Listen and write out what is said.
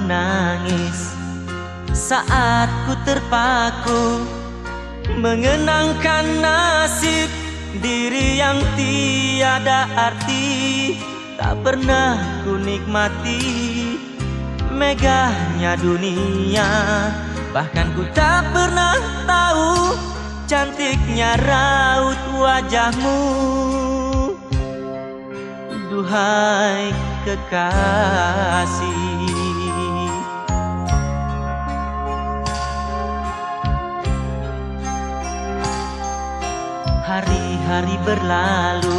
menangis saat ku terpaku mengenangkan nasib diri yang tiada arti. Tak pernah ku nikmati megahnya dunia, bahkan ku tak pernah tahu cantiknya raut wajahmu. Duhai kekasih, hari-hari berlalu